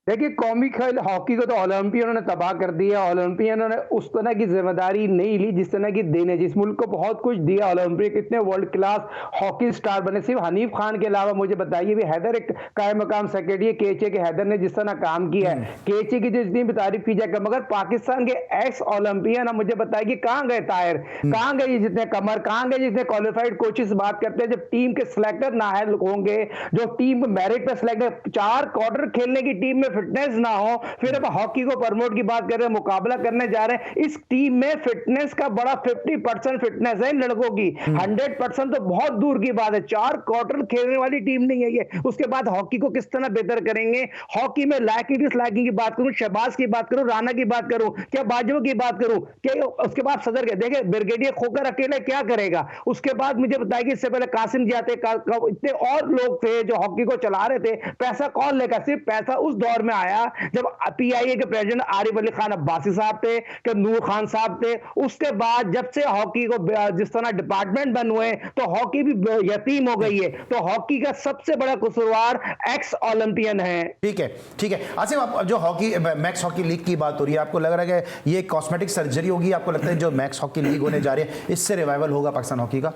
देखिए कौमी खेल हॉकी को तो ओलंपियनों ने तबाह कर दिया। ओलंपियनों ने उस तरह की जिम्मेदारी नहीं ली जिस तरह की देने, जिस मुल्क को बहुत कुछ दिया। ओलंपिक इतने वर्ल्ड क्लास हॉकी स्टार बने। सिर्फ हनीफ खान के अलावा मुझे बताइए भी हैदर एक कायम मकाम सेक्रेटरी है केचे के, हैदर ने जिस तरह काम किया है, केचे की जितनी भी तारीफ की जाएगा, मगर पाकिस्तान के एक्स ओलंपियन अब मुझे बताइए कि कहाँ गए ताहिर, कहाँ गए जितने कमर, कहाँ गए जितने क्वालिफाइड कोचेस बात करते हैं। जब टीम के सिलेक्टर नाहल होंगे, जो टीम मेरिट पे सिलेक्ट, 4 क्वार्टर खेलने की टीम में फिटनेस ना हो, फिर अब हॉकी को प्रमोट की बात कर रहे हैं, मुकाबला करने जा रहे हैं। इस टीम में फिटनेस का बड़ा 50% फिटनेस है लड़कों की, 100% तो बहुत दूर की बात है। 4 क्वार्टर खेलने वाली टीम नहीं है ये। उसके बाद हॉकी को किस तरह बेहतर करेंगे? हॉकी में लैकिंग की बात करूं, शहबाज की बात करूं, राणा की बात करूं, क्या बाजवा की बात करूं, क्या उसके बाद सदर के देखे ब्रिगेडियर खोकर अकेले क्या करेगा? उसके बाद मुझे बताया कि इससे पहले कासिम जी आते, इतने और लोग थे जो हॉकी को चला रहे थे। पैसा कौन लेगा? सिर्फ पैसा उस दौर में आया जब पीआईए के प्रेसिडेंट आरिफ अली खान अब्बासी साहब थे, कि नूर खान साहब थे। उसके बाद जब से हॉकी को जिस तरह डिपार्टमेंट बन हुए तो हॉकी भी यतीम हो गई है। तो हॉकी का सबसे बड़ा कसूरवार एक्स ओलंपियन है। ठीक है, ठीक है। आसिफ, आप जो हॉकी मैक्स हॉकी लीग की बात हो रही है, आपको लग रहा है कि ये कॉस्मेटिक सर्जरी होगी? आपको लगता है जो मैक्स हॉकी लीग होने जा रही है इससे रिवाइवल होगा पाकिस्तान हॉकी का?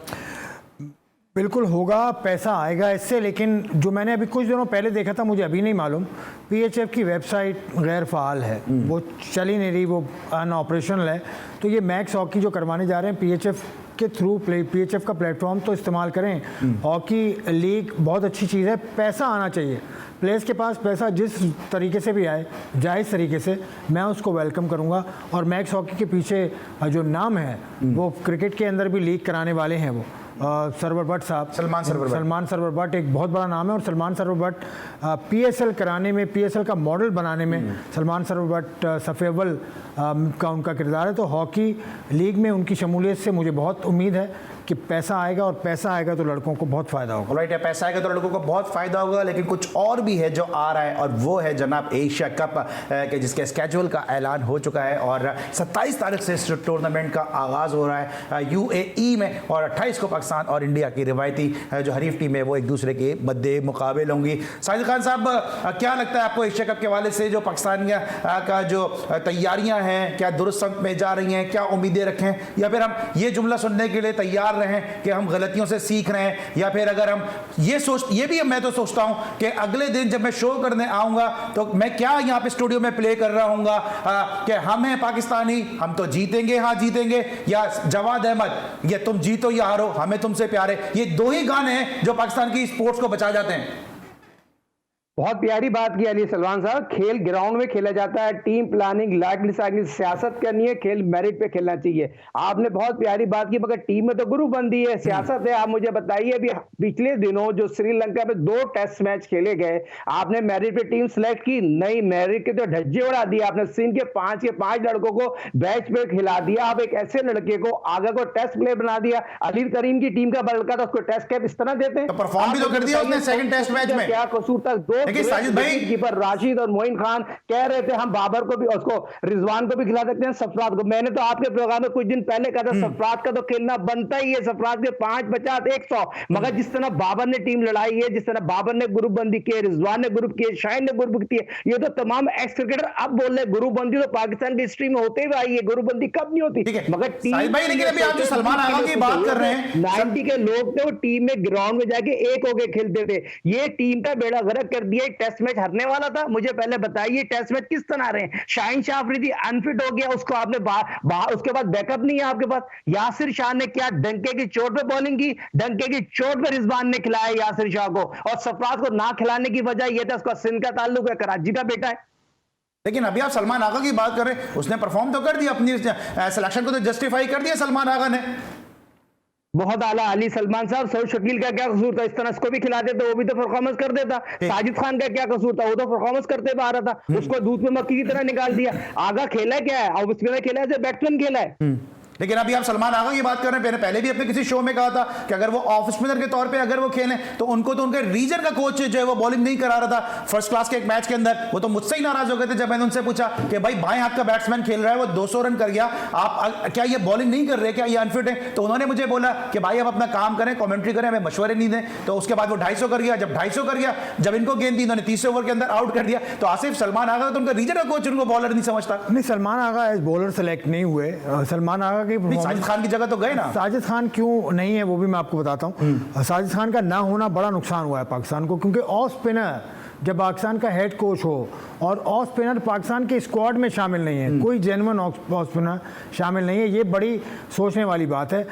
बिल्कुल होगा, पैसा आएगा इससे। लेकिन जो मैंने अभी कुछ दिनों पहले देखा था, मुझे अभी नहीं मालूम, पीएचएफ की वेबसाइट गैर फ़ाल है, वो चल ही नहीं रही, वो अनऑपरेशनल है। तो ये मैक्स हॉकी जो करवाने जा रहे हैं पीएचएफ के थ्रू, पीएचएफ का प्लेटफॉर्म तो इस्तेमाल करें। हॉकी लीग बहुत अच्छी चीज़ है, पैसा आना चाहिए। प्लेयर्स के पास पैसा जिस तरीके से भी आए, जायज़ तरीके से, मैं उसको वेलकम करूंगा। और मैक्स हॉकी के पीछे जो नाम है वो क्रिकेट के अंदर भी लीग कराने वाले हैं, वो सरवर भट्ट साहब, सलमान सरवर भट्ट एक बहुत बड़ा नाम है। और सलमान सरवर भट्ट पीएसएल कराने में, पीएसएल का मॉडल बनाने में सलमान सरवर भट्ट सफ़े अव्वल का उनका किरदार है। तो हॉकी लीग में उनकी शमूलियत से मुझे बहुत उम्मीद है कि पैसा आएगा, और पैसा आएगा तो लड़कों को बहुत फ़ायदा होगा। राइट है, पैसा आएगा तो लड़कों को बहुत फ़ायदा होगा। लेकिन कुछ और भी है जो आ रहा है, और वो है जनाब एशिया कप के जिसके स्केड्यूल का ऐलान हो चुका है, और 27 तारीख से इस टूर्नामेंट का आगाज़ हो रहा है यूएई में, और 28 को पाकिस्तान और इंडिया की रिवायती जो हरीफ टीम है वो एक दूसरे के मद्दे मुकाबले होंगी। साहिल खान साहब, क्या लगता है आपको एशिया कप के हवाले से जो पाकिस्तान का जो तैयारियाँ हैं, क्या दुरुस्त संत में जा रही हैं? क्या उम्मीदें रखें, या फिर हम ये जुमला सुनने के लिए तैयार निकाल रहे हैं कि हम गलतियों से सीख रहे हैं, या फिर अगर हम ये भी मैं तो सोचता हूं कि अगले दिन जब मैं शो करने आऊंगा तो मैं क्या यहां पे स्टूडियो में प्ले कर रहा हूंगा कि हम हैं पाकिस्तानी, हम तो जीतेंगे, हाँ जीतेंगे, या जवाद अहमद ये तुम जीतो या हारो हमें तुमसे प्यारे। ये दो ही गाने हैं जो पाकिस्तान की स्पोर्ट्स को बचा जाते हैं। बहुत प्यारी बात की अली सलमान साहब, खेल ग्राउंड में खेला जाता है, टीम प्लानिंग, लाइट डिसाइडिंग, सियासत करनी है, खेल मेरिट पे खेलना चाहिए। आपने बहुत प्यारी बात की, मगर टीम में तो ग्रुपबंदी है, सियासत है। आप मुझे बताइए, अभी पिछले दिनों जो श्रीलंका में 2 टेस्ट मैच खेले गए, आपने मेरिट पे टीम सेलेक्ट की नहीं, मेरिट के तो धज्जे उड़ा दिए आपने। सिंध के 5 लड़कों को बैच पे खिला दिया। आप एक ऐसे लड़के को आगे को टेस्ट प्लेयर बना दिया। अली करीम की टीम का लड़का था, उसको टेस्ट कैप इस तरह देते हैं। तो परफॉर्म भी तो कर दिया उसने सेकंड टेस्ट मैच में। क्या कसूर था? 2 देखिए साजिद भाई, कीपर राशिद और मोइन खान कह रहे थे हम बाबर को भी, उसको रिजवान को भी खिला सकते हैं, सरफराज को। मैंने तो आपके प्रोग्राम में कुछ दिन पहले कहा था सरफराज का तो खेलना बनता ही है, सरफराज के 5-50-100। मगर जिस तरह बाबर ने टीम लड़ाई है, जिस तरह बाबर ने ग्रुप बंदी की, रिजवान ने ग्रुप की, शाहिन ने ग्रुप की, ये तो तमाम एक्स क्रिकेटर अब बोल रहे ग्रुप बंदी तो पाकिस्तान की हिस्ट्री में होते हुए आई है, ग्रुप बंदी कब नहीं होती। मगर टीम भाई, लेकिन अभी आप जो सलमान आगा की बात कर रहे हैं, 90 के लोग थे, वो टीम में ग्राउंड में जाके एक होके खेलते थे। ये टीम का बेड़ा गर्क कर दिया। टेस्ट मैच हारने वाला था। मुझे पहले बताइए टेस्ट मैच किस तरह आ रहे हैं? शाहीन शाह अफरीदी अनफिट हो गया, उसको आपने उसके बाद बैकअप नहीं है आपके पास। यासिर शाह ने क्या डंके की चोट पे बॉलिंग की, डंके की चोट पे रिजवान ने खिलाया यासिर शाह को, और सरफराज को ना खिलाने की वजह यह था उसका सिंध का ताल्लुक है, कराची का बेटा है। लेकिन अभी आप सलमान आगा की बात कर रहे हैं, उसने परफॉर्म तो कर दिया, अपनी सिलेक्शन को तो जस्टिफाई कर दिया सलमान आगा ने। बहुत आला। अली सलमान साहब, सऊद शकील का क्या कसूर था? इस तरह इसको भी खिला देते, वो भी तो परफॉर्मेंस कर देता। साजिद खान का क्या कसूर था? वो तो परफॉर्मेंस करते हुए आ रहा था, उसको दूध में मक्खी की तरह निकाल दिया। आगा खेला क्या है? और उसके खेला है बैट्समैन खेला है। लेकिन अभी आप सलमान आगा की बात कर रहे हैं, मैंने पहले भी अपने किसी शो में कहा था कि अगर वो ऑफ स्पिनर के तौर पे अगर वो खेलें तो उनको तो उनके रीजन का कोच जो है वो बॉलिंग नहीं करा रहा था फर्स्ट क्लास के एक मैच के अंदर। वो तो मुझसे ही नाराज हो गए थे जब मैंने उनसे पूछा कि भाई बाएं हाथ का बैट्समैन खेल रहा है, वो 200 रन कर गया, आप क्या ये बॉलिंग नहीं कर रहे, क्या ये अनफिट है? तो उन्होंने मुझे बोला कि भाई आप अपना काम करें, कमेंट्री करें, हमें मशवरे नहीं दें। तो उसके बाद वो 250 कर गया। जब 250 कर गया, जब इनको गेंद दी, इन्होंने 30 ओवर के अंदर आउट कर दिया। तो आसिफ सलमान आगा तो उनका रीजन का कोच उनको बॉलर नहीं समझता। नहीं, सलमान आगा एज बॉलर सेलेक्ट नहीं हुए। सलमान आगा की साजिद खान की जगह तो गए ना। साजिद खान क्यों नहीं है वो भी मैं आपको बताता हूँ। साजिद खान का ना होना बड़ा नुकसान हुआ है पाकिस्तान को, क्योंकि ऑफ स्पिनर जब पाकिस्तान का हेड कोच हो और ऑफ स्पिनर पाकिस्तान के स्क्वाड में शामिल नहीं है, कोई जेन्युइन ऑफ स्पिनर शामिल नहीं है, ये बड़ी सोचने वाली बात है।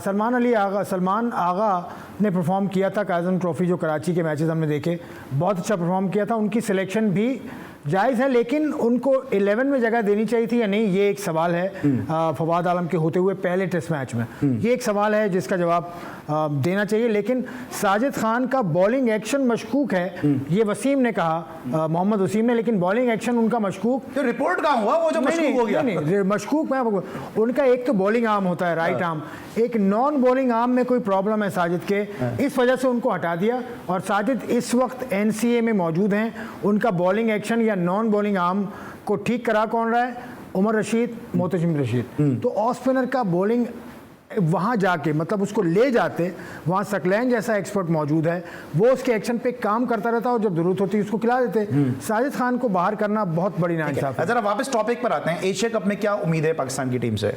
सलमान आगा ने परफॉर्म किया था काज़म ट्रॉफी, जो कराची के मैचेस हमने देखे, बहुत अच्छा परफॉर्म किया था। उनकी सिलेक्शन भी जायज़ है, लेकिन उनको 11 में जगह देनी चाहिए थी या नहीं, ये एक सवाल है। फवाद आलम के होते हुए पहले टेस्ट मैच में ये एक सवाल है जिसका जवाब देना चाहिए। लेकिन साजिद खान का बॉलिंग एक्शन मशकूक है, ये वसीम ने कहा, मोहम्मद वसीम ने, लेकिन बॉलिंग एक्शन उनका मशकूक। तो रिपोर्ट कहाँ हुआ वो जो मशकूक हो गया? नहीं, मशकूक में उनका एक तो बॉलिंग आर्म होता है, राइट आर्म, एक नॉन बॉलिंग आर्म में कोई प्रॉब्लम है साजिद के, इस वजह से उनको हटा दिया। और साजिद इस वक्त NCA में मौजूद हैं, उनका बॉलिंग एक्शन या नॉन बॉलिंग आर्म को ठीक करा कौन रहा है? उमर रशीद, मोतजिम रशीद। तो ऑफ स्पिनर का बॉलिंग वहाँ जाके, मतलब उसको ले जाते, वहाँ सकलैन जैसा एक्सपर्ट मौजूद है, वो उसके एक्शन पे काम करता रहता और जब जरूरत होती है उसको खिला देते। साजिद खान को बाहर करना बहुत बड़ी नाइंसाफी है। जरा वापस टॉपिक पर आते हैं, एशिया कप में क्या उम्मीद है पाकिस्तान की टीम से?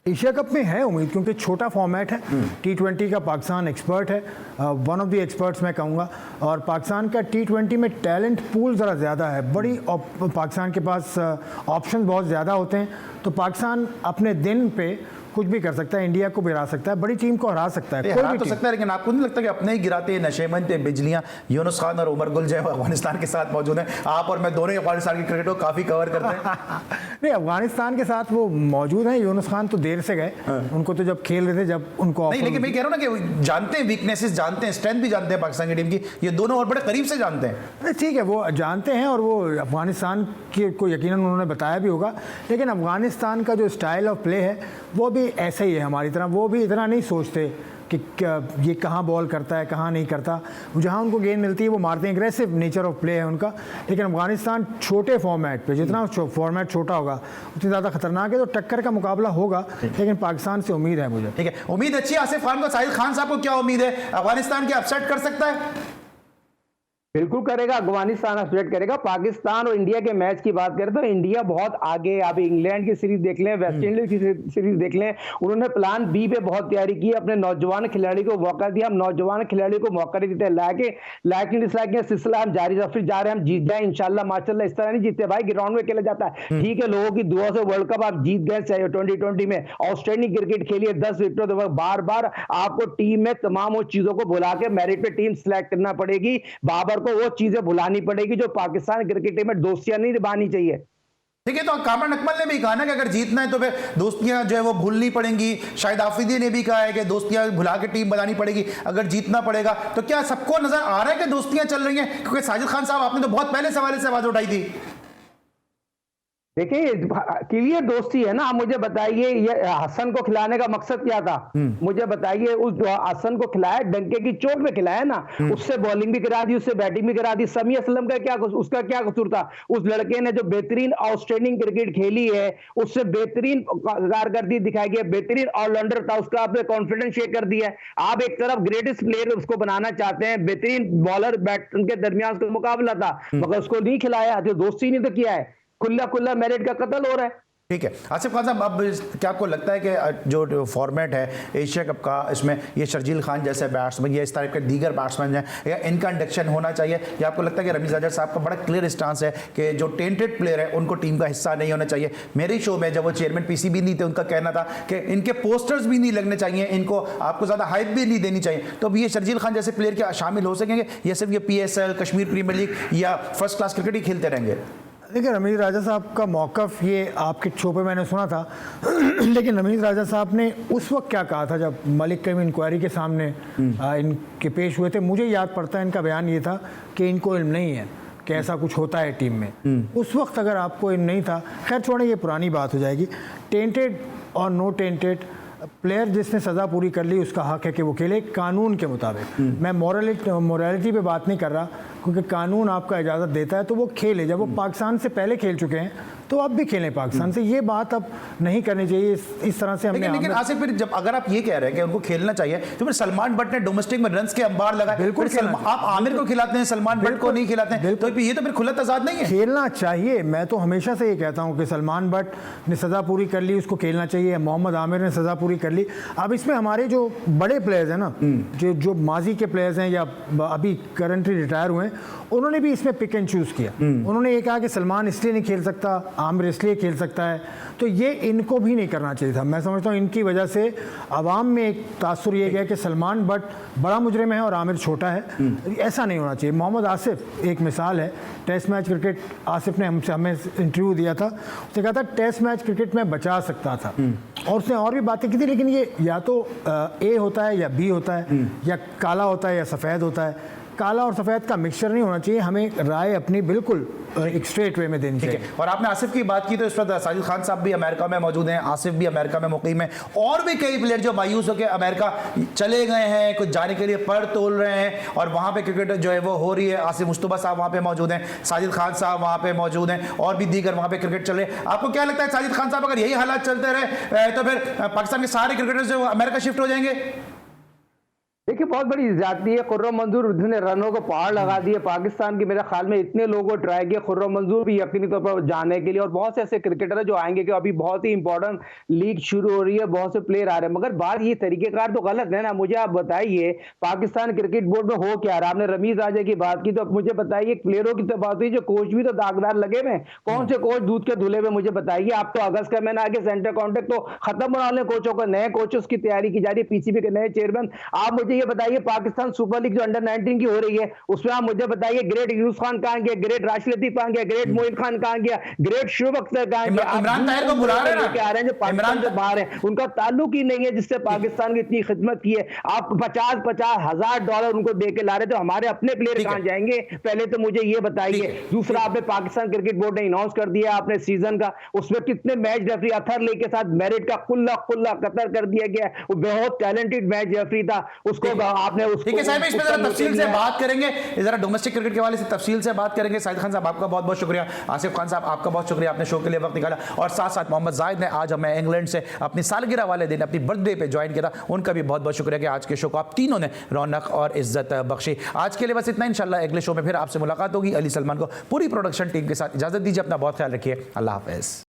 एशिया कप में है उम्मीद, क्योंकि छोटा फॉर्मेट है, T20 का पाकिस्तान एक्सपर्ट है, वन ऑफ द एक्सपर्ट्स मैं कहूँगा। और पाकिस्तान का T20 में टैलेंट पूल ज़रा ज़्यादा है, पाकिस्तान के पास ऑप्शन बहुत ज़्यादा होते हैं। तो पाकिस्तान अपने दिन पे कुछ भी कर सकता है, इंडिया को भी हरा सकता है, बड़ी टीम को हरा सकता है, हरा तो सकता है। लेकिन आपको नहीं लगता कि अपने ही गिराते नशेमंद बिजलियां यूनुस खान और उमर गुल जो अफगानिस्तान के साथ मौजूद हैं, आप और मैं दोनों ही अफगानिस्तान की क्रिकेट को काफ़ी कवर करते हैं? नहीं, अफगानिस्तान के साथ वो मौजूद हैं। यूनुस खान तो देर से गए, उनको तो जब खेल रहे थे, जब उनको नहीं, लेकिन मैं कह रहा हूँ ना कि जानते हैं वीकनेसेस, जानते हैं स्ट्रेंथ भी जानते हैं पाकिस्तान की टीम की, ये दोनों और बड़े करीब से जानते हैं। ठीक है, वो जानते हैं और वो अफगानिस्तान की को यकीनन उन्होंने बताया भी होगा। लेकिन अफगानिस्तान का जो स्टाइल ऑफ प्ले है वो भी ऐसा ही है हमारी तरह, वो भी इतना नहीं सोचते कि ये कहाँ बॉल करता है, कहाँ नहीं करता, जहाँ उनको गेंद मिलती है वो मारते हैं, एग्रेसिव नेचर ऑफ प्ले है उनका। लेकिन अफगानिस्तान छोटे फॉर्मेट पे, जितना फॉर्मेट छोटा होगा उतनी ज़्यादा खतरनाक है, तो टक्कर का मुकाबला होगा, लेकिन पाकिस्तान से उम्मीद है मुझे। ठीक है, उम्मीद अच्छी है। आसिफ खान को, साहिल खान साहब को क्या उम्मीद है, अफगानिस्तान की अपसेट कर सकता है? बिल्कुल करेगा, अफगानिस्तान अपसेट करेगा। पाकिस्तान और इंडिया के मैच की बात करें तो इंडिया बहुत आगे है। आप इंग्लैंड की सीरीज देख लें, वेस्ट इंडीज की सीरीज देख लें, उन्होंने प्लान बी पे बहुत तैयारी की, अपने नौजवान खिलाड़ी को मौका दिया। हम नौजवान खिलाड़ी को मौका नहीं देते, लाइक डिसलाइक का सिलसिला हम जारी फिर जा रहे हैं, हम जीत जाए इंशाल्लाह माशाल्लाह। इस तरह नहीं जीतते भाई, ग्राउंड में खेला जाता है। ठीक है, लोगों की दुआ से वर्ल्ड कप आप जीत गए, चाहे 2020 में आउटस्टैंडिंग क्रिकेट खेलिए, 10 विकेट, बार बार आपको टीम में तमाम वो चीजों को बुला के मेरिट पे टीम सिलेक्ट करना पड़ेगी। बाबर को वो चीजें भुलानी पड़ेगी जो पाकिस्तान क्रिकेट टीम में दोस्तियां नहीं निभानी चाहिए। ठीक है, तो कामरान अकमल ने भी कहा ना कि अगर जीतना है तो फिर दोस्तियां जो है वो भूलनी पड़ेंगी। शाहिद आफरीदी ने भी कहा है कि दोस्तियां भुला के टीम बनानी पड़ेगी अगर जीतना पड़ेगा। तो क्या सबको नजर आ रहा है कि दोस्तियां चल रही हैं? क्योंकि साजिद खान साहब आपने तो बहुत पहले सवाल से आवाज उठाई थी। देखिए क्लियर दोस्ती है ना। आप मुझे बताइए ये हसन को खिलाने का मकसद क्या था? मुझे बताइए, उस हसन को खिलाया, डंके की चोट में खिलाया ना, उससे बॉलिंग भी करा दी, उससे बैटिंग भी करा दी। समी असलम का क्या, उसका क्या कसूर था? उस लड़के ने जो बेहतरीन आउटस्टैंडिंग क्रिकेट खेली है, उससे बेहतरीन कारकर्दगी दिखाई गई, बेहतरीन ऑलराउंडर था, उसका आपने कॉन्फिडेंस शेयर कर दिया। आप एक तरफ ग्रेटेस्ट प्लेयर उसको बनाना चाहते हैं, बेहतरीन बॉलर बैट्समैन के दरमियान उसका मुकाबला था, मगर उसको नहीं खिलाया, तो दोस्ती नहीं तो किया है, खुला मेरिट का कत्ल हो रहा है। ठीक है, आसिफ खान साहब, अब क्या आपको लगता है कि जो फॉर्मेट है एशिया कप का, इसमें ये शर्जील खान जैसे बैट्समैन या इस तरह के दीगर बैट्समैन हैं, या इनका इंडक्शन होना चाहिए, या आपको लगता है कि रमीज अजहर साहब का बड़ा क्लियर स्टांस है कि जो टेंटेड प्लेयर है उनको टीम का हिस्सा नहीं होना चाहिए? मेरे शो में जब वो चेयरमैन पीसीबी नहीं थे, उनका कहना था कि इनके पोस्टर्स भी नहीं लगने चाहिए, इनको आपको ज़्यादा हाइप भी नहीं देनी चाहिए। तो अब ये शर्जील खान जैसे प्लेयर क्या शामिल हो सकेंगे, या सिर्फ ये PSL, कश्मीर प्रीमियर लीग या फर्स्ट क्लास क्रिकेट ही खेलते रहेंगे? देखिए, रमीज राजा साहब का मौक़िफ़ ये आपके शो पे मैंने सुना था लेकिन रमीज राजा साहब ने उस वक्त क्या कहा था जब मलिक करीम इंक्वायरी के सामने इनके पेश हुए थे? मुझे याद पड़ता है इनका बयान ये था कि इनको इल्म नहीं है कि ऐसा कुछ होता है टीम में। उस वक्त अगर आपको इल्म नहीं था, खैर छोड़ें, ये पुरानी बात हो जाएगी। टेंटेड और नो टेंटेड प्लेयर, जिसने सज़ा पूरी कर ली उसका हक है कि वो खेले कानून के मुताबिक। मैं मोरालिटी पे बात नहीं कर रहा, क्योंकि कानून आपका इजाज़त देता है तो वो खेले। जब वो पाकिस्तान से पहले खेल चुके हैं तो अब भी खेलें पाकिस्तान से। ये बात अब नहीं करनी चाहिए इस तरह से। हमने लेकिन आसिफ, फिर जब अगर आप ये कह रहे हैं कि उनको खेलना चाहिए, तो फिर सलमान बट ने डोमेस्टिक में रन्स के अंबार लगाए, बिल्कुल आप आमिर को खिलाते हैं, सलमान बट को नहीं खिलाते हैं, तो ये तो फिर खुला तजाद नहीं है? खेलना चाहिए। मैं तो हमेशा से ये कहता हूँ कि सलमान बट ने सज़ा पूरी कर ली, उसको खेलना चाहिए। मोहम्मद आमिर ने सज़ा पूरी कर ली। अब इसमें हमारे जो बड़े प्लेयर्स हैं ना, जो माजी के प्लेयर्स हैं या अभी करंटली रिटायर हुए हैं, उन्होंने भी इसमें पिक एंड चूज़ किया। उन्होंने ये कहा कि सलमान इसलिए नहीं खेल सकता, आमिर इसलिए खेल सकता है। तो ये इनको भी नहीं करना चाहिए था। मैं समझता हूँ इनकी वजह से आवाम में एक तासुर ये गया कि सलमान बट बड़ा मुजरिम है और आमिर छोटा है। ऐसा नहीं होना चाहिए। मोहम्मद आसिफ एक मिसाल है। टेस्ट मैच क्रिकेट, आसिफ ने हमें इंटरव्यू दिया था, उसने कहा था टेस्ट मैच क्रिकेट में बचा सकता था, और उसने और भी बातें की थी। लेकिन ये या तो ए होता है या बी होता है, या काला होता है या सफ़ेद होता है। काला और सफ़ेद का मिक्सचर नहीं होना चाहिए। हमें राय अपनी बिल्कुल एक स्ट्रेट वे में देनी चाहिए। और आपने आसिफ की बात की, तो इस वक्त साजिद खान साहब भी अमेरिका में मौजूद हैं, आसिफ भी अमेरिका में मुकीम है, और भी कई प्लेयर जो मायूस होकर अमेरिका चले गए हैं, कुछ जाने के लिए पर तोल रहे हैं, और वहाँ पे क्रिकेट जो है वो हो रही है। आसिफ मुस्तफा साहब वहाँ पे मौजूद हैं, साजिद खान साहब वहाँ पे मौजूद हैं, और भी दीगर वहाँ पे क्रिकेट चल रहे हैं। आपको क्या लगता है साजिद खान साहब, अगर यही हालात चलते रहे तो फिर पाकिस्तान के सारे क्रिकेटर्स जो अमेरिका शिफ्ट हो जाएंगे? देखिए, बहुत बड़ी ज्यादती है। खुर्रम मंजूर ने रनों को पहाड़ लगा दिए पाकिस्तान के। मेरे ख्याल में इतने लोगों को ट्राई किया खुर्रम मंजूर भी यकीनी तौर पर जाने के लिए, और बहुत से ऐसे क्रिकेटर है जो आएंगे कि अभी बहुत ही इंपॉर्टेंट लीग शुरू हो रही है, बहुत से प्लेयर आ रहे हैं। मगर बात ये तरीकेकार तो गलत है ना। मुझे आप बताइए पाकिस्तान क्रिकेट बोर्ड में हो क्या रहा? आपने रमीज राजा की बात की, तो मुझे बताइए प्लेयरों की तो बात हुई, जो कोच भी तो दागदार लगे हुए। कौन से कोच दूध के धुले हुए? मुझे बताइए। आप तो अगस्त का महीना आगे, सेंटर कॉन्ट्रैक्ट तो खत्म बना लें कोचों का, नए कोचों की तैयारी की जा रही है, PCB के नए चेयरमैन। आप मुझे ये बताइए पाकिस्तान सुपर लीग जो अंडर 19 की हो रही है, उसमें आप मुझे बताइए ग्रेट यूनुस खान कहां गया, ग्रेट राशिद लतीफ कहां गया, ग्रेट मोइन खान कहां गया, ग्रेट शुभ अख्तर कहां गया? इमरान ताहिर को बुला रहे हैं क्या आ रहे हैं जो पाकिस्तान से बाहर है, उनका ताल्लुक ही नहीं है जिससे पाकिस्तान की इतनी खिदमत की है। आप 50-50 हजार डॉलर उनको दे के ला रहे, तो हमारे अपने प्लेयर कहां जाएंगे? पहले तो मुझे ये बताइए। दूसरा, आपने पाकिस्तान क्रिकेट बोर्ड ने अनाउंस कर दिया आपने सीजन का, उसमें कितने मैच रेफरी अथर ले के साथ मेरिट का खुला कतर कर दिया गया। वो बहुत टैलेंटेड मैच रेफरी था, उसको उसको आपने उसको ठीक है साहब, इस पे जरा उत्तर तफसील से नहीं बात करेंगे, जरा डोमेस्टिक क्रिकेट के हवाले से तफसील से बात करेंगे। साहिद खान साहब आपका बहुत बहुत शुक्रिया, आसिफ खान साहब आपका बहुत शुक्रिया, आपने शो के लिए वक्त निकाला, और साथ साथ मोहम्मद जाहिद ने आज हमें इंग्लैंड से अपनी सालगिरह वाले दिन अपनी बर्थडे पे ज्वाइन किया था, उनका भी बहुत बहुत शुक्रिया कि आज के शो को आप तीनों ने रौनक और इज्जत बख्शी। आज के लिए बस इतना, इंशाल्लाह अगले शो में फिर आपसे मुलाकात होगी। अली सलमान को पूरी प्रोडक्शन टीम के साथ इजाजत दीजिए, अपना बहुत ख्याल रखिए, अल्लाह हाफिज़।